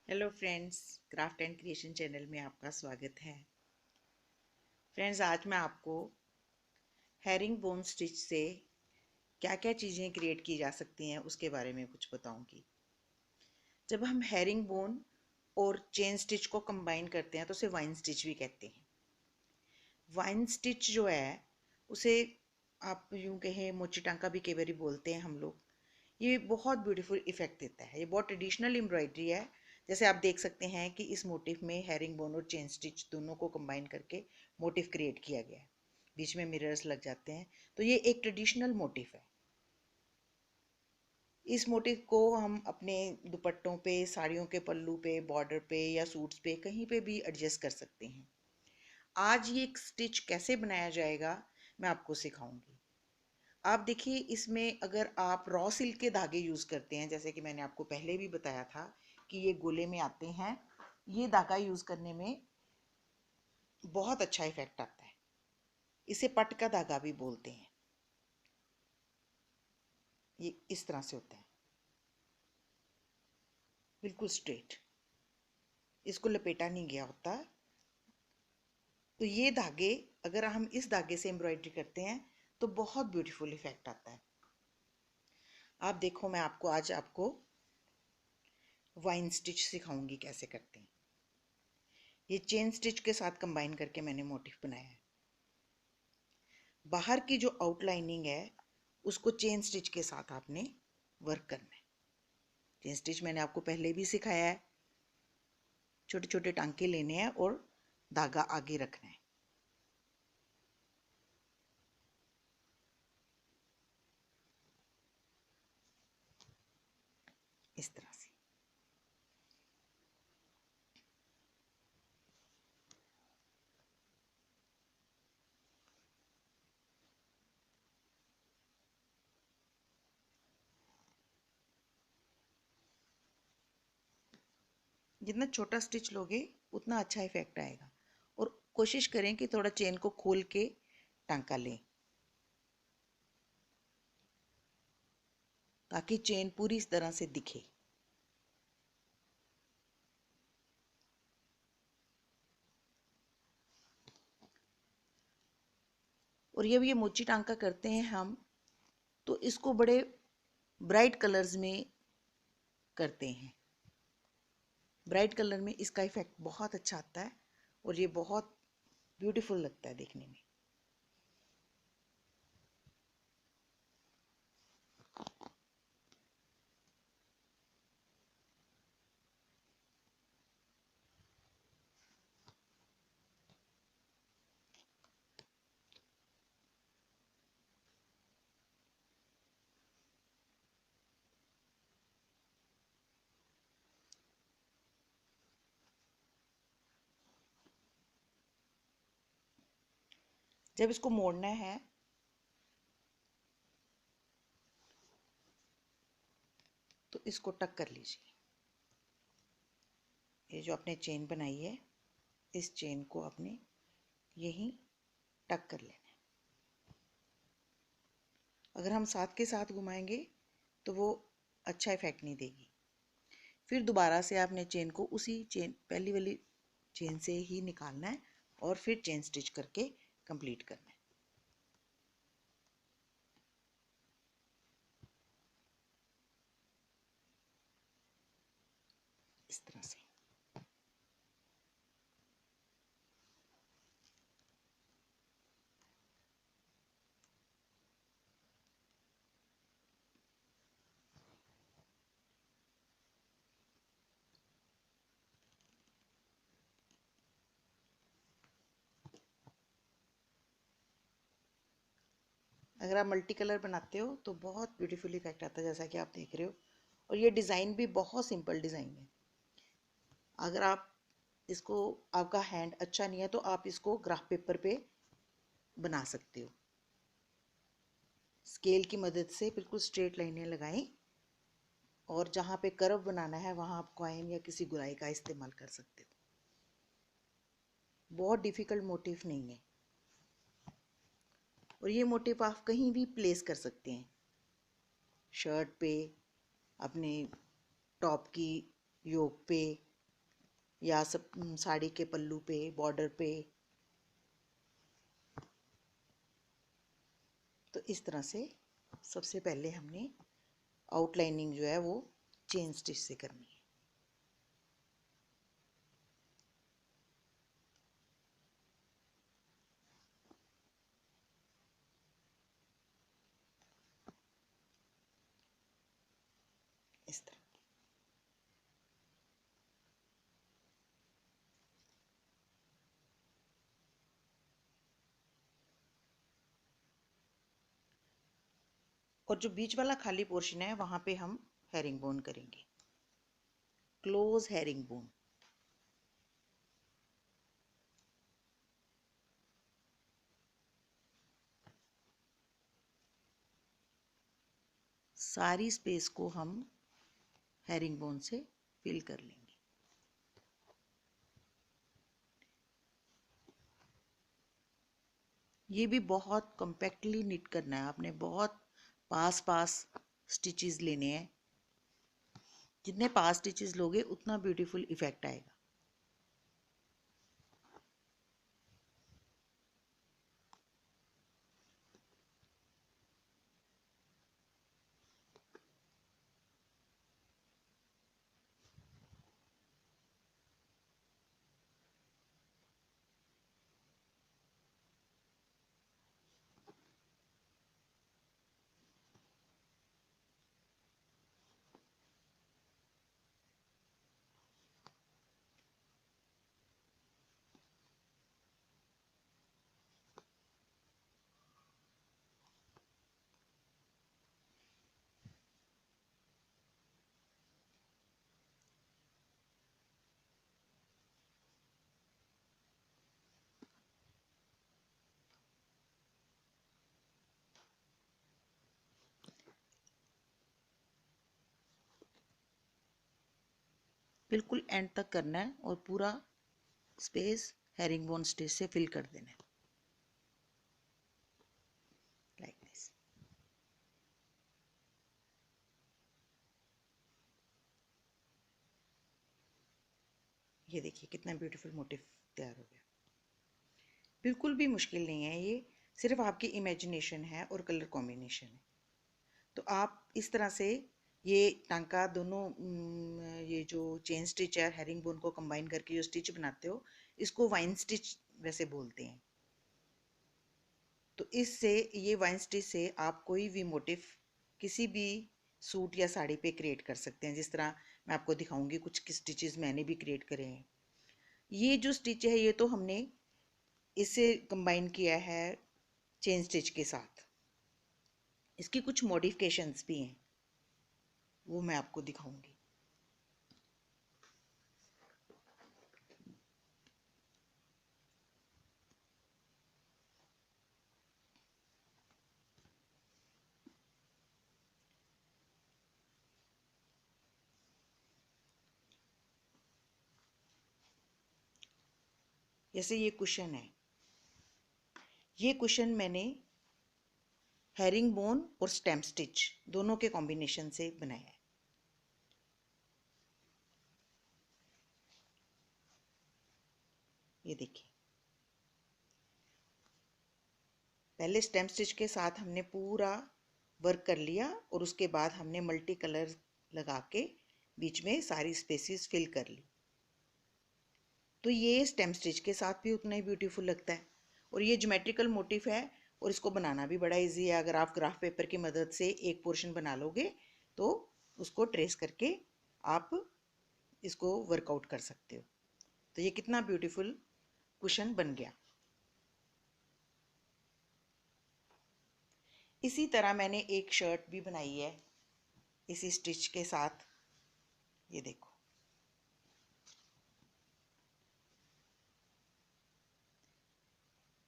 Hello friends, craft and creation channel में आपका स्वागत है। फ्रेंड्स, आज मैं आपको हेरिंग बोन स्टिच से क्या क्या चीज़ें क्रिएट की जा सकती हैं उसके बारे में कुछ बताऊंगी। जब हम हेरिंग बोन और चेन स्टिच को कंबाइन करते हैं तो उसे वाइन स्टिच भी कहते हैं। वाइन स्टिच जो है उसे आप यूँ कहें मोची टांका भी कई बार बोलते हैं हम लोग। ये बहुत ब्यूटीफुल इफेक्ट देता है। ये बहुत ट्रेडिशनल एम्ब्रॉयडरी है। जैसे आप देख सकते हैं कि इस मोटिफ में हेरिंग बोन और चेन स्टिच दोनों को कंबाइन करके मोटिफ क्रिएट किया गया है। बीच में मिरर्स लग जाते हैं, तो ये एक ट्रेडिशनल मोटिफ है। इस मोटिफ को हम अपने दुपट्टों पे, साड़ियों के पल्लू पे, बॉर्डर पे या सूट्स पे कहीं पे भी एडजस्ट कर सकते हैं। आज ये एक स्टिच कैसे बनाया जाएगा मैं आपको सिखाऊंगी। आप देखिए, इसमें अगर आप रॉ सिल्क के धागे यूज़ करते हैं, जैसे कि मैंने आपको पहले भी बताया था कि ये गोले में आते हैं, ये धागा यूज़ करने में बहुत अच्छा इफेक्ट आता है। इसे पट का धागा भी बोलते हैं। ये इस तरह से होता है, बिल्कुल स्ट्रेट, इसको लपेटा नहीं गया होता। तो ये धागे, अगर हम इस धागे से एम्ब्रॉयडरी करते हैं तो बहुत ब्यूटीफुल इफेक्ट आता है। आप देखो, मैं आज आपको वाइन स्टिच सिखाऊंगी कैसे करते हैं। ये चेन स्टिच के साथ कंबाइन करके मैंने मोटिफ बनाया है। बाहर की जो आउटलाइनिंग है उसको चेन स्टिच के साथ आपने वर्क करना है। चेन स्टिच मैंने आपको पहले भी सिखाया है। छोटे छोटे टांके लेने हैं और धागा आगे रखना है, इस तरह से। जितना छोटा स्टिच लोगे उतना अच्छा इफेक्ट आएगा। और कोशिश करें कि थोड़ा चेन को खोल के टांका लें, ताकि चेन पूरी इस तरह से दिखे। और जब ये मोची टांका करते हैं हम, तो इसको बड़े ब्राइट कलर्स में करते हैं। ब्राइट कलर में इसका इफेक्ट बहुत अच्छा आता है और ये बहुत ब्यूटीफुल लगता है देखने में, जब इसको मोड़ना है तो इसको टक कर लीजिए। ये जो आपने चेन बनाई है, इस चेन को आपने यहीं टक कर लेना है। अगर हम साथ के साथ घुमाएंगे तो वो अच्छा इफेक्ट नहीं देगी। फिर दोबारा से आपने चेन को उसी चेन, पहली वाली चेन से ही निकालना है और फिर चेन स्टिच करके कंप्लीट करना है, इस तरह से। अगर आप मल्टी कलर बनाते हो तो बहुत ब्यूटीफुल इफेक्ट आता है, जैसा कि आप देख रहे हो। और ये डिज़ाइन भी बहुत सिंपल डिज़ाइन है। अगर आप इसको, आपका हैंड अच्छा नहीं है तो आप इसको ग्राफ पेपर पे बना सकते हो। स्केल की मदद से बिल्कुल स्ट्रेट लाइनें लगाएं और जहाँ पे कर्व बनाना है वहाँ आप कॉइन या किसी गुराई का इस्तेमाल कर सकते हो। बहुत डिफ़िकल्ट मोटिफ नहीं है और ये मोटिफ आप कहीं भी प्लेस कर सकते हैं। शर्ट पे, अपने टॉप की योक पे, या सब साड़ी के पल्लू पे, बॉर्डर पे। तो इस तरह से सबसे पहले हमने आउटलाइनिंग जो है वो चेन स्टिच से करनी है। इस तरह। और जो बीच वाला खाली पोर्शन है वहां पे हम हेरिंग बोन करेंगे, क्लोज हेरिंग बोन। सारी स्पेस को हम हेरिंग बोन से फिल कर लेंगे। ये भी बहुत कॉम्पैक्टली निट करना है आपने, बहुत पास पास स्टिचेस लेने हैं। जितने पास स्टिचेस लोगे उतना ब्यूटीफुल इफेक्ट आएगा। बिल्कुल एंड तक करना है और पूरा स्पेस हेरिंग बोन स्टिच से फिल कर देना है, लाइक दिस। ये देखिए कितना ब्यूटीफुल मोटिव तैयार हो गया। बिल्कुल भी मुश्किल नहीं है, ये सिर्फ आपकी इमेजिनेशन है और कलर कॉम्बिनेशन है। तो आप इस तरह से ये टांका दोनों ये जो चेन स्टिच है हेरिंग बोन को कंबाइन करके जो स्टिच बनाते हो, इसको वाइन स्टिच वैसे बोलते हैं। तो इससे, ये वाइन स्टिच से आप कोई भी मोटिव किसी भी सूट या साड़ी पे क्रिएट कर सकते हैं। जिस तरह मैं आपको दिखाऊंगी कुछ स्टिचेस मैंने भी क्रिएट करे हैं। ये जो स्टिच है ये तो हमने इससे कंबाइन किया है चेन स्टिच के साथ। इसकी कुछ मॉडिफिकेशंस भी हैं, वो मैं आपको दिखाऊंगी। जैसे ये कुशन है, ये कुशन मैंने हेरिंग बोन और स्टेम स्टिच दोनों के कॉम्बिनेशन से बनाया है। ये देखिए, पहले स्टेम स्टिच के साथ हमने पूरा वर्क कर लिया और उसके बाद हमने मल्टी कलर लगा के बीच में सारी स्पेसेस फिल कर ली। तो ये स्टेम स्टिच के साथ भी उतना ही ब्यूटीफुल लगता है। और ये ज्योमेट्रिकल मोटिफ है और इसको बनाना भी बड़ा इजी है। अगर आप ग्राफ पेपर की मदद से एक पोर्शन बना लोगे तो उसको ट्रेस करके आप इसको वर्कआउट कर सकते हो। तो ये कितना ब्यूटीफुल कुशन बन गया। इसी तरह मैंने एक शर्ट भी बनाई है इसी स्टिच के साथ। ये देखो,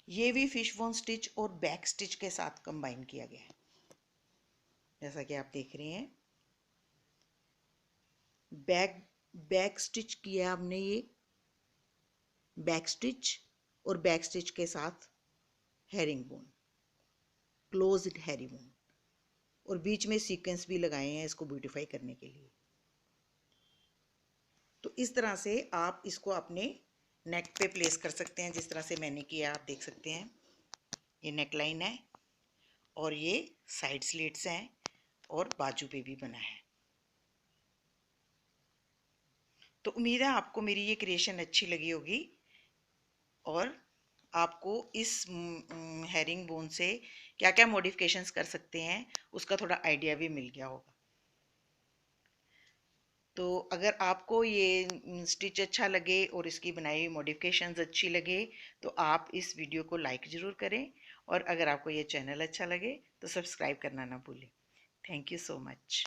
ये भी फिश बोन स्टिच और बैक स्टिच के साथ कंबाइन किया गया है। जैसा कि आप देख रहे हैं, बैक बैक स्टिच किया हमने, ये बैक स्टिच और बैक स्टिच के साथ herring bone, close herring bone, और बीच में सीक्वेंस भी लगाए हैं इसको ब्यूटीफाई करने के लिए। तो इस तरह से आप इसको अपने नेक पे प्लेस कर सकते हैं, जिस तरह से मैंने किया। आप देख सकते हैं ये नेक लाइन है और ये साइड स्लिट्स हैं और बाजू पे भी बना है। तो उम्मीद है आपको मेरी ये क्रिएशन अच्छी लगी होगी और आपको इस हेरिंग बोन से क्या क्या मॉडिफिकेशंस कर सकते हैं उसका थोड़ा आइडिया भी मिल गया होगा। तो अगर आपको ये स्टिच अच्छा लगे और इसकी बनाई हुई मॉडिफिकेशंस अच्छी लगे तो आप इस वीडियो को लाइक ज़रूर करें, और अगर आपको ये चैनल अच्छा लगे तो सब्सक्राइब करना ना भूलें। Thank you so much.